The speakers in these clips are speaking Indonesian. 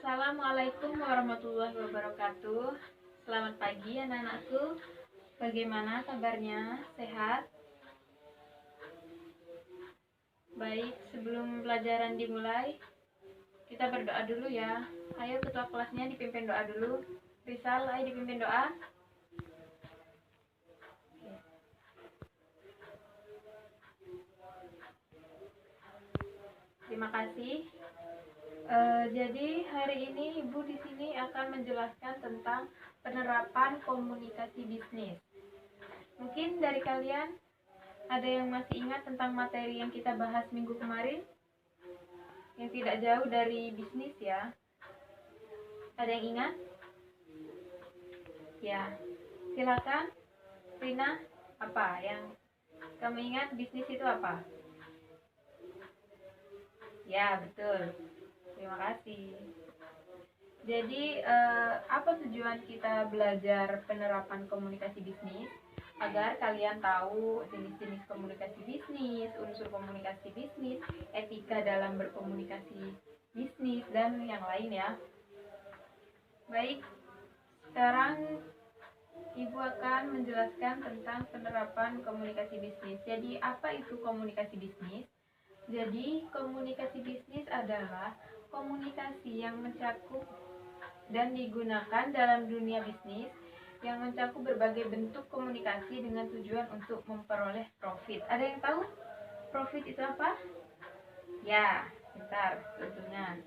Assalamualaikum warahmatullahi wabarakatuh. Selamat pagi anak-anakku. Bagaimana kabarnya? Sehat? Baik, sebelum pelajaran dimulai, kita berdoa dulu ya. Ayo ketua kelasnya dipimpin doa dulu. Rizal, ayo dipimpin doa. Terima kasih. Jadi hari ini Ibu di sini akan menjelaskan tentang penerapan komunikasi bisnis. Mungkin dari kalian ada yang masih ingat tentang materi yang kita bahas minggu kemarin? Yang tidak jauh dari bisnis ya. Ada yang ingat? Ya. Silakan. Rina, apa yang kamu ingat bisnis itu apa? Ya, betul. Terima kasih. Jadi, apa tujuan kita belajar penerapan komunikasi bisnis? Agar kalian tahu jenis-jenis komunikasi bisnis, unsur komunikasi bisnis, etika dalam berkomunikasi bisnis, dan yang lain ya. Baik, sekarang Ibu akan menjelaskan tentang penerapan komunikasi bisnis. Jadi, apa itu komunikasi bisnis? Jadi, komunikasi bisnis adalah komunikasi yang mencakup dan digunakan dalam dunia bisnis yang mencakup berbagai bentuk komunikasi dengan tujuan untuk memperoleh profit. Ada yang tahu profit itu apa? Ya, bentar, tentunya.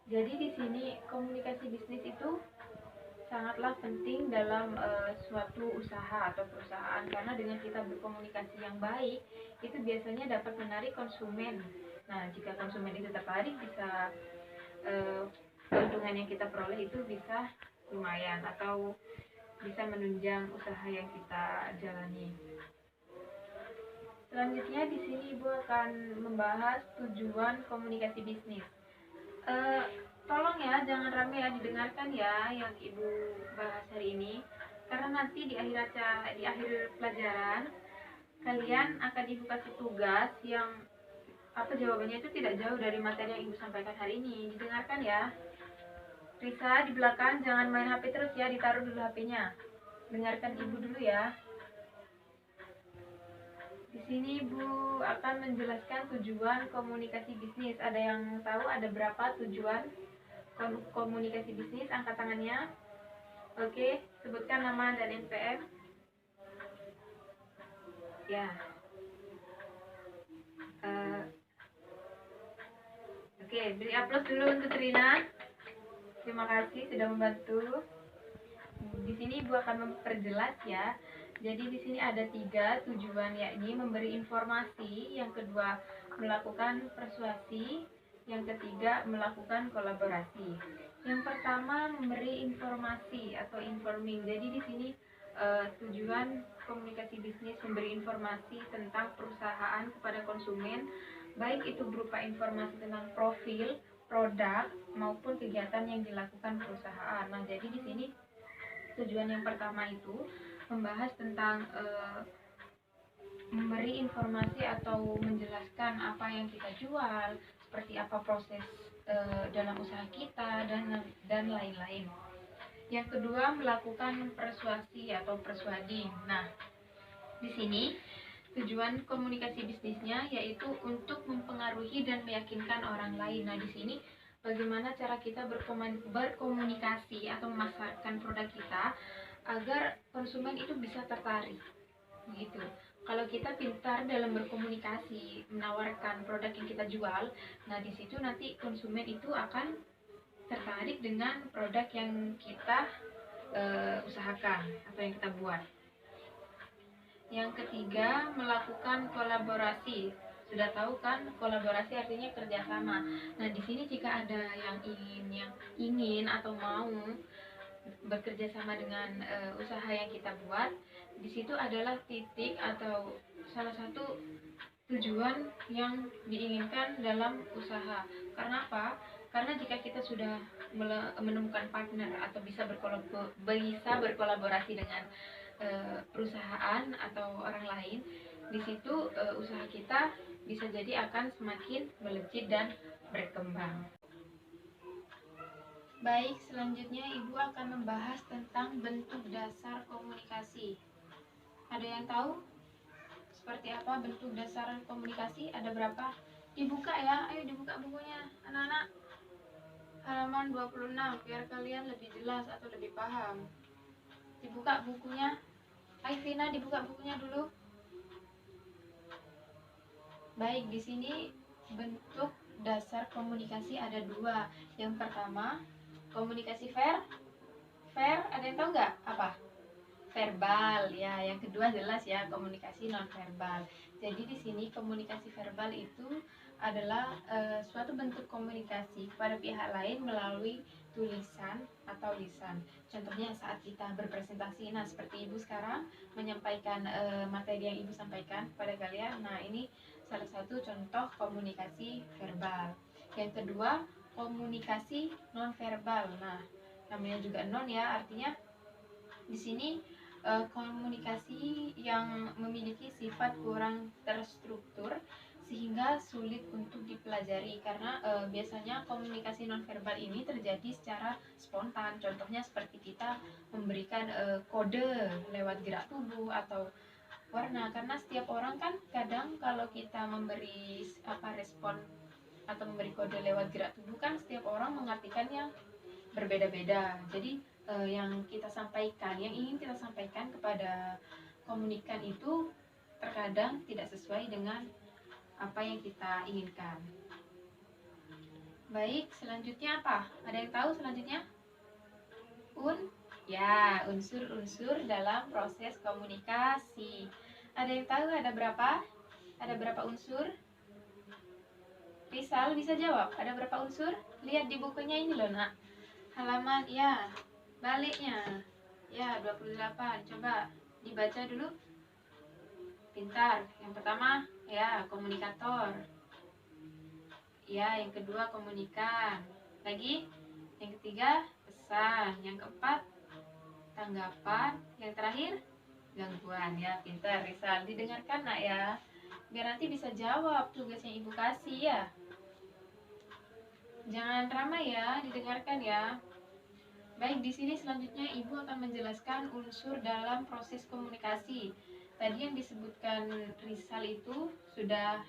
Jadi di sini komunikasi bisnis itu sangatlah penting dalam suatu usaha atau perusahaan, karena dengan kita berkomunikasi yang baik itu biasanya dapat menarik konsumen. Nah, jika konsumen itu tertarik, bisa keuntungan yang kita peroleh itu bisa lumayan atau bisa menunjang usaha yang kita jalani. Selanjutnya di sini Ibu akan membahas tujuan komunikasi bisnis. Tolong ya, jangan rame ya, didengarkan ya yang Ibu bahas hari ini, karena nanti di akhir pelajaran kalian akan Ibu kasih tugas yang jawabannya itu tidak jauh dari materi yang Ibu sampaikan hari ini. Didengarkan ya. Risa di belakang jangan main HP terus ya, ditaruh dulu HP-nya. Dengarkan Ibu dulu ya. Di sini Ibu akan menjelaskan tujuan komunikasi bisnis. Ada yang tahu ada berapa tujuan komunikasi bisnis? Angkat tangannya. Oke, sebutkan nama dan NPM. Ya. Oke, beri aplaus dulu untuk Rina. Terima kasih sudah membantu. Di sini Ibu akan memperjelas ya. Jadi di sini ada 3 tujuan, yakni memberi informasi, yang kedua melakukan persuasi, yang ketiga melakukan kolaborasi. Yang pertama memberi informasi atau informing. Jadi di sini tujuan komunikasi bisnis memberi informasi tentang perusahaan kepada konsumen, baik itu berupa informasi tentang profil, produk maupun kegiatan yang dilakukan perusahaan. Nah, jadi di sini tujuan yang pertama itu membahas tentang memberi informasi atau menjelaskan apa yang kita jual, seperti apa proses dalam usaha kita dan lain-lain. Yang kedua melakukan persuasi atau persuading. Nah, di sini tujuan komunikasi bisnisnya yaitu untuk mempengaruhi dan meyakinkan orang lain. Nah, di sini bagaimana cara kita berkomunikasi atau memasarkan produk kita agar konsumen itu bisa tertarik, gitu. Kalau kita pintar dalam berkomunikasi, menawarkan produk yang kita jual, nah di situ nanti konsumen itu akan tertarik dengan produk yang kita usahakan atau yang kita buat. Yang ketiga, melakukan kolaborasi. Sudah tahu kan, kolaborasi artinya kerjasama. Nah, di sini jika ada yang ingin atau mau bekerja sama dengan usaha yang kita buat, di situ adalah titik atau salah satu tujuan yang diinginkan dalam usaha. Karena apa? Karena jika kita sudah menemukan partner atau bisa berkolaborasi dengan perusahaan atau orang lain, di situ usaha kita bisa jadi akan semakin melejit dan berkembang. Baik, selanjutnya Ibu akan membahas tentang bentuk dasar komunikasi. Ada yang tahu seperti apa bentuk dasar komunikasi? Ada berapa? Dibuka ya, ayo dibuka bukunya anak-anak. Halaman 26 biar kalian lebih jelas atau lebih paham. Dibuka bukunya. Ayo Vina, dibuka bukunya dulu. Baik, di sini bentuk dasar komunikasi ada dua. Yang pertama, komunikasi fair. Fair, ada yang tahu nggak apa? Verbal ya. Yang kedua jelas ya, komunikasi non verbal. Jadi di sini komunikasi verbal itu adalah suatu bentuk komunikasi kepada pihak lain melalui tulisan atau lisan. Contohnya saat kita berpresentasi, nah seperti Ibu sekarang menyampaikan materi yang Ibu sampaikan kepada kalian. Nah ini salah satu contoh komunikasi verbal. Yang kedua, komunikasi non verbal. Nah namanya juga non ya, artinya di sini komunikasi yang memiliki sifat kurang terstruktur sehingga sulit untuk dipelajari karena biasanya komunikasi nonverbal ini terjadi secara spontan. Contohnya seperti kita memberikan kode lewat gerak tubuh atau warna, karena setiap orang kan kadang kalau kita memberi respon atau memberi kode lewat gerak tubuh kan setiap orang mengartikannya berbeda-beda. Jadi yang kita sampaikan, yang ingin kita sampaikan kepada komunikan itu terkadang tidak sesuai dengan apa yang kita inginkan. Baik, selanjutnya apa? Ada yang tahu selanjutnya? Ya, unsur-unsur dalam proses komunikasi. Ada yang tahu ada berapa? Ada berapa unsur? Rizal bisa jawab, ada berapa unsur? Lihat di bukunya ini loh nak. Halaman ya, baliknya ya 28. Coba dibaca dulu. Pintar. Yang pertama ya komunikator. Ya, yang kedua komunikan. Lagi yang ketiga pesan. Yang keempat tanggapan. Yang terakhir gangguan. Ya, pintar Rizal. Didengarkan nak ya, biar nanti bisa jawab tugasnya Ibu kasih ya. Jangan ramai ya, didengarkan ya. Baik, di sini selanjutnya Ibu akan menjelaskan unsur dalam proses komunikasi. Tadi yang disebutkan Rizal itu sudah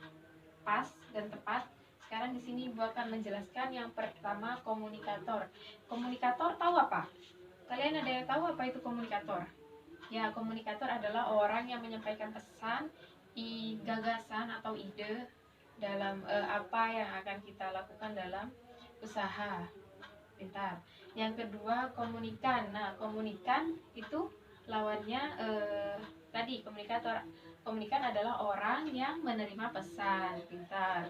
pas dan tepat. Sekarang di sini Ibu akan menjelaskan yang pertama komunikator. Komunikator tahu apa? Kalian ada yang tahu apa itu komunikator? Ya, komunikator adalah orang yang menyampaikan pesan, gagasan atau ide dalam apa yang akan kita lakukan dalam usaha. Pintar. Yang kedua komunikan. Nah, komunikan itu lawannya tadi komunikator. Komunikan adalah orang yang menerima pesan. Pintar.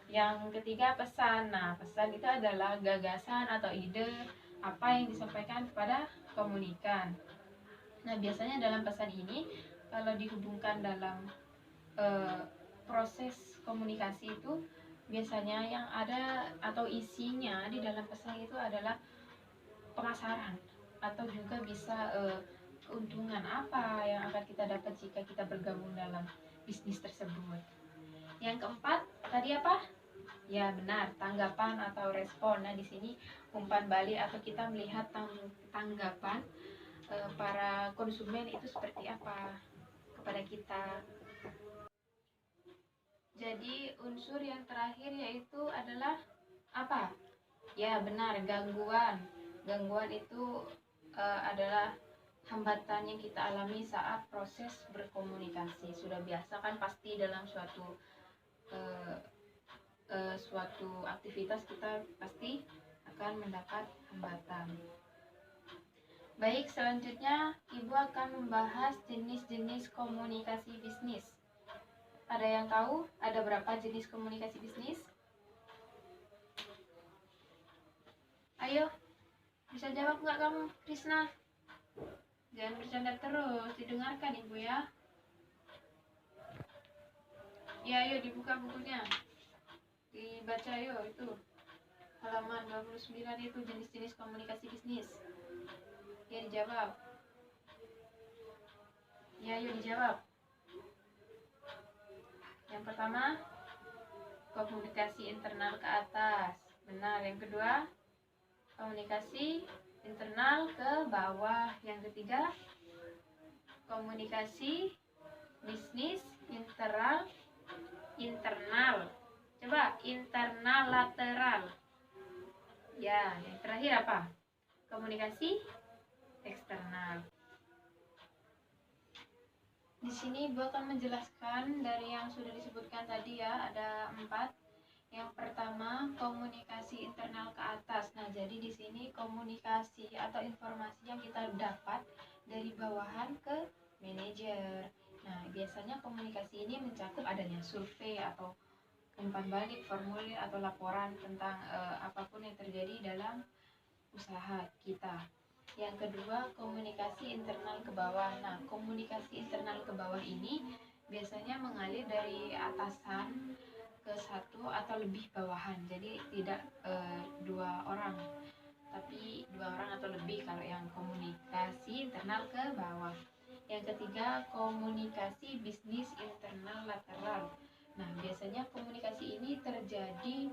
Yang ketiga pesan. Nah, pesan itu adalah gagasan atau ide apa yang disampaikan kepada komunikan. Nah, biasanya dalam pesan ini kalau dihubungkan dalam proses komunikasi itu biasanya yang ada atau isinya di dalam pesan itu adalah pemasaran atau juga bisa keuntungan apa yang akan kita dapat jika kita bergabung dalam bisnis tersebut. Yang keempat tadi apa? Ya benar, tanggapan atau respon. Nah di sini umpan balik atau kita melihat tanggapan para konsumen itu seperti apa kepada kita. Jadi unsur yang terakhir yaitu adalah apa? Ya benar, gangguan. Gangguan itu adalah hambatan yang kita alami saat proses berkomunikasi. Sudah biasa kan pasti dalam suatu aktivitas kita pasti akan mendapat hambatan. Baik, selanjutnya Ibu akan membahas jenis-jenis komunikasi bisnis. Ada yang tahu ada berapa jenis komunikasi bisnis? Ayo, bisa jawab nggak kamu, Krisna? Jangan bercanda terus, didengarkan Ibu ya. Ya, ayo dibuka bukunya. Dibaca yuk itu. Halaman 29 itu jenis-jenis komunikasi bisnis. Ya, dijawab. Ya, ayo dijawab. Yang pertama, komunikasi internal ke atas. Benar. Yang kedua, komunikasi internal ke bawah. Yang ketiga, komunikasi bisnis internal. Coba internal lateral. Ya, yang terakhir apa? Komunikasi eksternal. Di sini Ibu akan menjelaskan dari yang sudah disebutkan tadi ya, ada 4. Yang pertama, komunikasi internal ke atas. Nah, jadi di sini komunikasi atau informasi yang kita dapat dari bawahan ke manajer. Nah, biasanya komunikasi ini mencakup adanya survei atau umpan balik, formulir atau laporan tentang apapun yang terjadi dalam usaha kita. Yang kedua, komunikasi internal ke bawah. Nah, komunikasi internal ke bawah ini biasanya mengalir dari atasan ke satu atau lebih bawahan. Jadi tidak 2 orang, tapi 2 orang atau lebih kalau yang komunikasi internal ke bawah. Yang ketiga, komunikasi bisnis internal lateral. Nah, biasanya komunikasi ini terjadi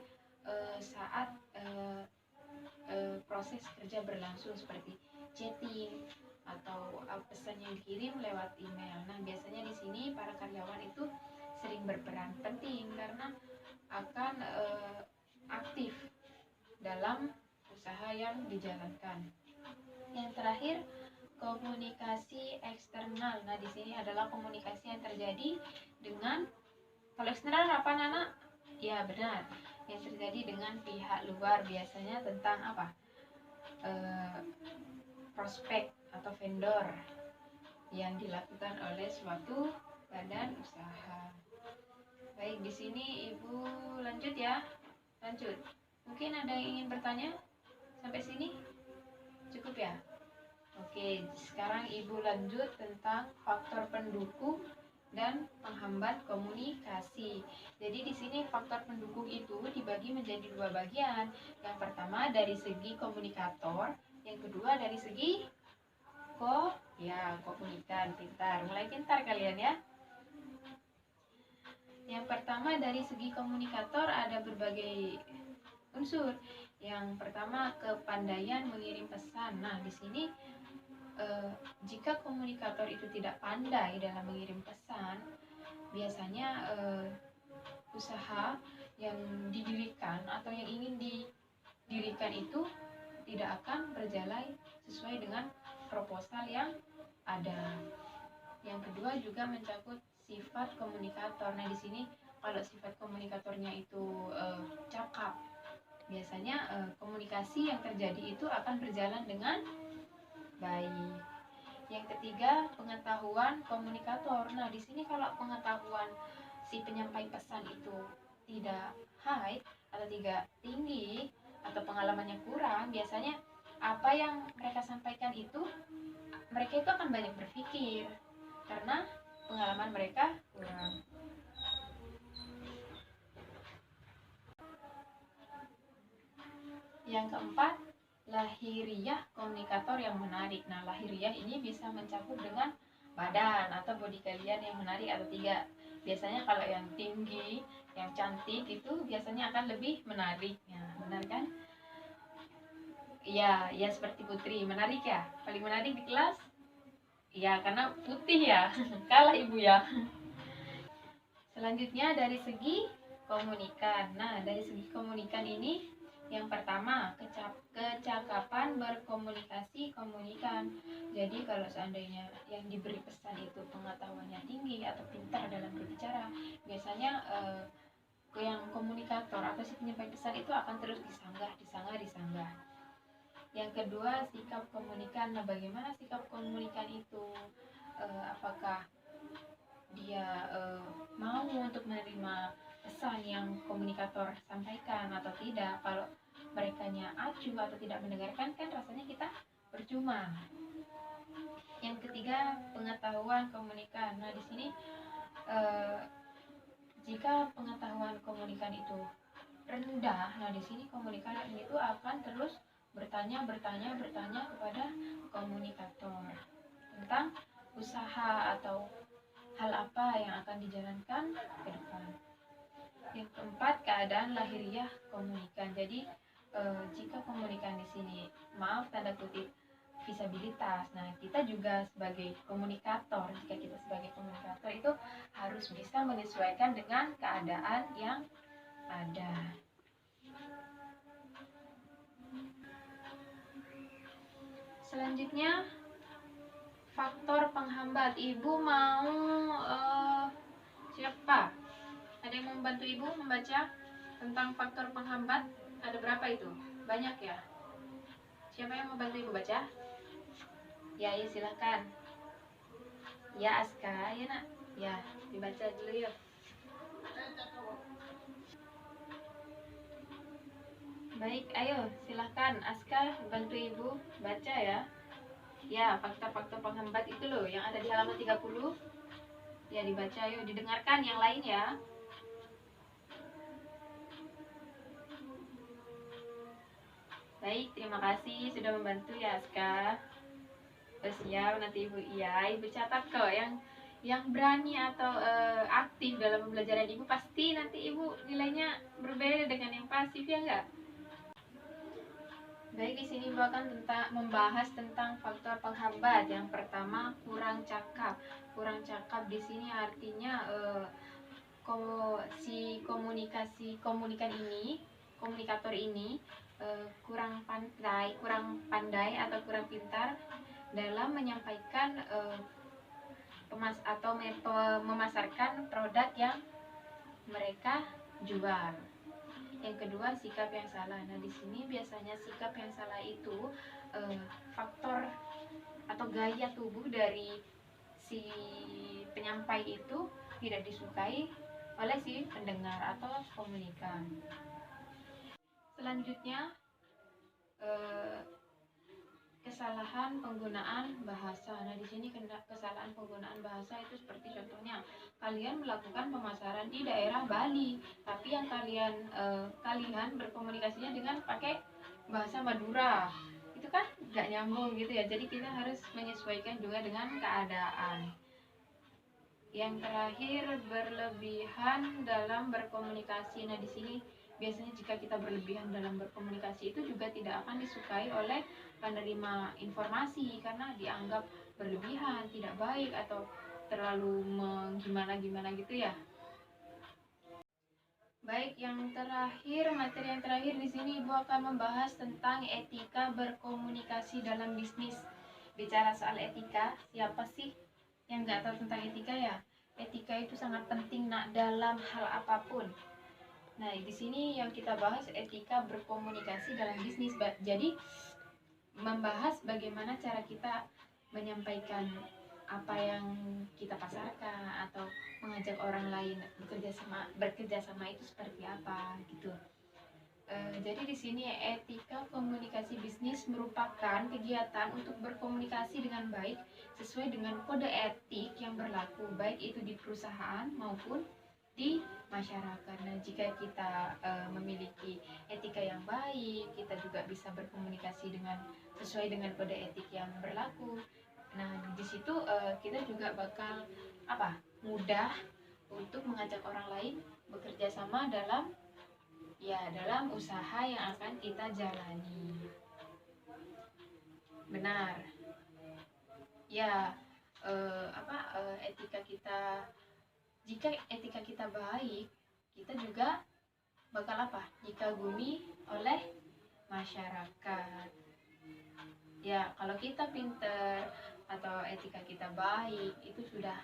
saat proses kerja berlangsung, seperti chatting atau pesan yang dikirim lewat email. Nah, biasanya di sini para karyawan itu sering berperan penting karena akan aktif dalam usaha yang dijalankan. Yang terakhir, komunikasi eksternal. Nah, di sini adalah komunikasi yang terjadi dengan, kalau eksternal apa Nana? Ya, benar. Yang terjadi dengan pihak luar, biasanya tentang apa? Prospek atau vendor yang dilakukan oleh suatu badan usaha. Baik, di sini Ibu lanjut ya. Lanjut. Mungkin ada yang ingin bertanya? Sampai sini? Cukup ya? Oke, sekarang Ibu lanjut tentang faktor pendukung dan penghambat komunikasi. Jadi di sini faktor pendukung itu dibagi menjadi 2 bagian. Yang pertama dari segi komunikator, yang kedua dari segi komunikan. Pintar, mulai pintar kalian ya. Yang pertama dari segi komunikator ada berbagai unsur. Yang pertama, kepandaian mengirim pesan. Nah, di sini jika komunikator itu tidak pandai dalam mengirim pesan, biasanya usaha yang didirikan atau yang ingin didirikan itu tidak akan berjalan sesuai dengan proposal yang ada. Yang kedua juga mencakup sifat komunikator. Nah, di sini kalau sifat komunikatornya itu cakap, biasanya komunikasi yang terjadi itu akan berjalan dengan baik. Yang ketiga, pengetahuan komunikator. Nah, di sini kalau pengetahuan si penyampai pesan itu tidak high atau tidak tinggi atau pengalamannya kurang, biasanya apa yang mereka sampaikan itu mereka itu akan banyak berpikir karena pengalaman mereka kurang. Yang keempat, lahiriah komunikator yang menarik. Nah, lahiriah ini bisa mencakup dengan badan atau body kalian yang menarik atau tidak. Biasanya kalau yang tinggi, yang cantik itu biasanya akan lebih menarik. Ya, benar kan? Iya, ya seperti Putri, menarik ya. Paling menarik di kelas. Iya, karena putih ya. Kalah Ibu ya. Selanjutnya dari segi komunikan. Nah, dari segi komunikan ini yang pertama, kecakapan berkomunikasi komunikan. Jadi kalau seandainya yang diberi pesan itu pengetahuannya tinggi atau pintar dalam berbicara, biasanya yang komunikator atau si penyampai pesan itu akan terus disanggah. Yang kedua, sikap komunikan. Nah, bagaimana sikap komunikan itu? Apakah dia mau untuk menerima pesan yang komunikator sampaikan atau tidak? Kalau merekanya acuh atau tidak mendengarkan, kan rasanya kita percuma. Yang ketiga, pengetahuan komunikan. Nah, di sini jika pengetahuan komunikan itu rendah, nah di sini komunikan itu akan terus bertanya kepada komunikator tentang usaha atau hal apa yang akan dijalankan ke depan. Yang keempat, keadaan lahiriah komunikan. Jadi jika komunikan di sini, maaf tanda kutip, disabilitas. Nah, kita juga sebagai komunikator, jika kita sebagai komunikator itu harus bisa menyesuaikan dengan keadaan yang ada. Selanjutnya, faktor penghambat. Ibu mau siapa? Ada yang mau membantu Ibu membaca tentang faktor penghambat? Ada berapa itu? Banyak ya? Siapa yang mau bantu Ibu baca? Ya, ya silahkan. Ya, Aska, ya nak. Ya, dibaca dulu yuk. Baik, ayo silahkan Aska bantu Ibu baca ya. Ya, faktor-faktor penghambat itu loh yang ada di halaman 30. Ya, dibaca yuk, didengarkan yang lain ya. Baik, terima kasih sudah membantu ya Aska. Siap, nanti Ibu catat kok yang berani atau aktif dalam pembelajaran Ibu, pasti nanti Ibu nilainya berbeda dengan yang pasif, ya enggak? Baik, di sini Ibu akan membahas tentang faktor penghambat. Yang pertama, kurang cakap. Kurang cakap di sini artinya si komunikator ini kurang pandai atau kurang pintar dalam menyampaikan memasarkan produk yang mereka jual. Yang kedua, sikap yang salah. Nah, di sini biasanya sikap yang salah itu faktor atau gaya tubuh dari si penyampai itu tidak disukai oleh si pendengar atau komunikan. Selanjutnya, kesalahan penggunaan bahasa. Nah, di sini kesalahan penggunaan bahasa itu seperti contohnya, kalian melakukan pemasaran di daerah Bali, tapi yang kalian berkomunikasinya dengan pakai bahasa Madura. Itu kan nggak nyambung gitu ya. Jadi kita harus menyesuaikan juga dengan keadaan. Yang terakhir, berlebihan dalam berkomunikasi. Nah, di sini biasanya jika kita berlebihan dalam berkomunikasi itu juga tidak akan disukai oleh penerima informasi karena dianggap berlebihan, tidak baik atau terlalu gimana gitu ya. Baik, materi yang terakhir di sini Ibu akan membahas tentang etika berkomunikasi dalam bisnis. Bicara soal etika, siapa sih yang nggak tahu tentang etika ya? Etika itu sangat penting nak dalam hal apapun. Nah, di sini yang kita bahas etika berkomunikasi dalam bisnis. Jadi membahas bagaimana cara kita menyampaikan apa yang kita pasarkan atau mengajak orang lain bekerja sama itu seperti apa gitu. Jadi di sini etika komunikasi bisnis merupakan kegiatan untuk berkomunikasi dengan baik sesuai dengan kode etik yang berlaku baik itu di perusahaan maupun di masyarakat. Nah, jika kita memiliki etika yang baik, kita juga bisa berkomunikasi sesuai dengan kode etik yang berlaku. Nah, di situ kita juga bakal mudah untuk mengajak orang lain bekerja sama dalam usaha yang akan kita jalani. Benar. Ya, jika etika kita baik, kita juga bakal dikagumi oleh masyarakat. Ya, kalau kita pinter atau etika kita baik, itu sudah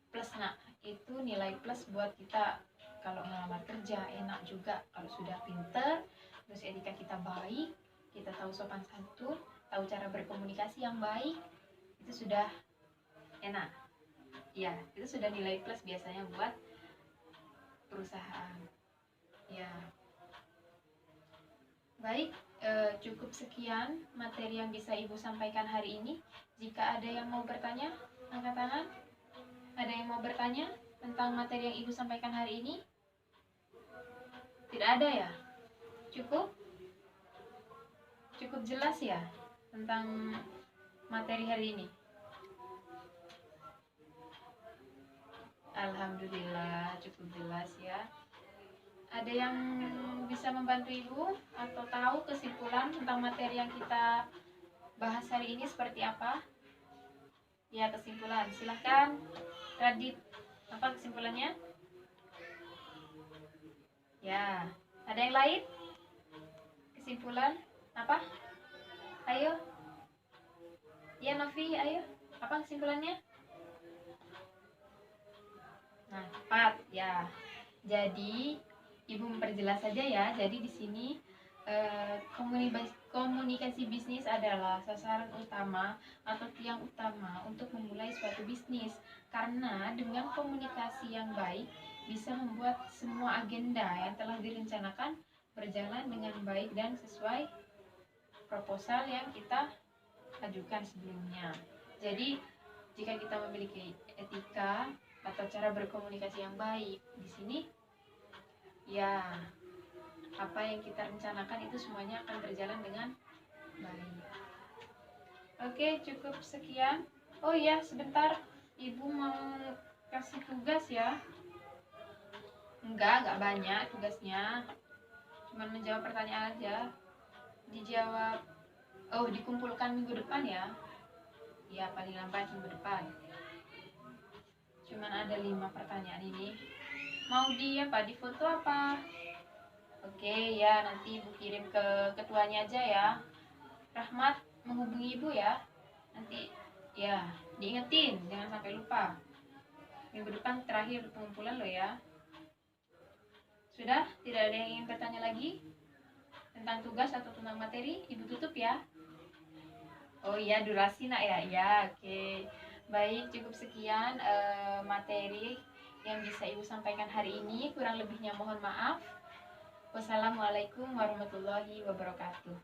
plus nak. Itu nilai plus buat kita kalau melamar kerja, enak juga kalau sudah pinter, terus etika kita baik, kita tahu sopan santun, tahu cara berkomunikasi yang baik, itu sudah enak. Ya, itu sudah nilai plus biasanya buat perusahaan. Ya. Baik, cukup sekian materi yang bisa Ibu sampaikan hari ini. Jika ada yang mau bertanya, angkat tangan. Ada yang mau bertanya tentang materi yang Ibu sampaikan hari ini? Tidak ada ya? Cukup jelas ya tentang materi hari ini? Alhamdulillah cukup jelas ya. Ada yang bisa membantu Ibu atau tahu kesimpulan tentang materi yang kita bahas hari ini seperti apa? Ya, kesimpulan. Silahkan, Radit. Apa kesimpulannya? Ya, ada yang lain? Kesimpulan apa? Ayo. Ya, Novi, ayo. Apa kesimpulannya? Nah, tepat ya. Jadi, Ibu memperjelas saja ya. Jadi di sini komunikasi bisnis adalah sasaran utama atau tiang utama untuk memulai suatu bisnis. Karena dengan komunikasi yang baik bisa membuat semua agenda yang telah direncanakan berjalan dengan baik dan sesuai proposal yang kita ajukan sebelumnya. Jadi, jika kita memiliki etika atau cara berkomunikasi yang baik, di sini ya apa yang kita rencanakan itu semuanya akan berjalan dengan baik. Oke, cukup sekian. Oh iya, sebentar, Ibu mau kasih tugas ya. Enggak banyak tugasnya, cuma menjawab pertanyaan aja. Dijawab, dikumpulkan minggu depan ya. Ya, paling lambat minggu depan. Cuman ada 5 pertanyaan ini. Mau di foto apa? Oke ya, nanti Ibu kirim ke ketuanya aja ya. Rahmat menghubungi Ibu ya. Nanti ya, diingetin jangan sampai lupa. Minggu depan terakhir pengumpulan lo ya. Sudah? Tidak ada yang ingin bertanya lagi tentang tugas atau tentang materi? Ibu tutup ya. Oh iya, durasi nak ya. Ya, oke. Baik, cukup sekian materi yang bisa Ibu sampaikan hari ini. Kurang lebihnya mohon maaf. Wassalamualaikum warahmatullahi wabarakatuh.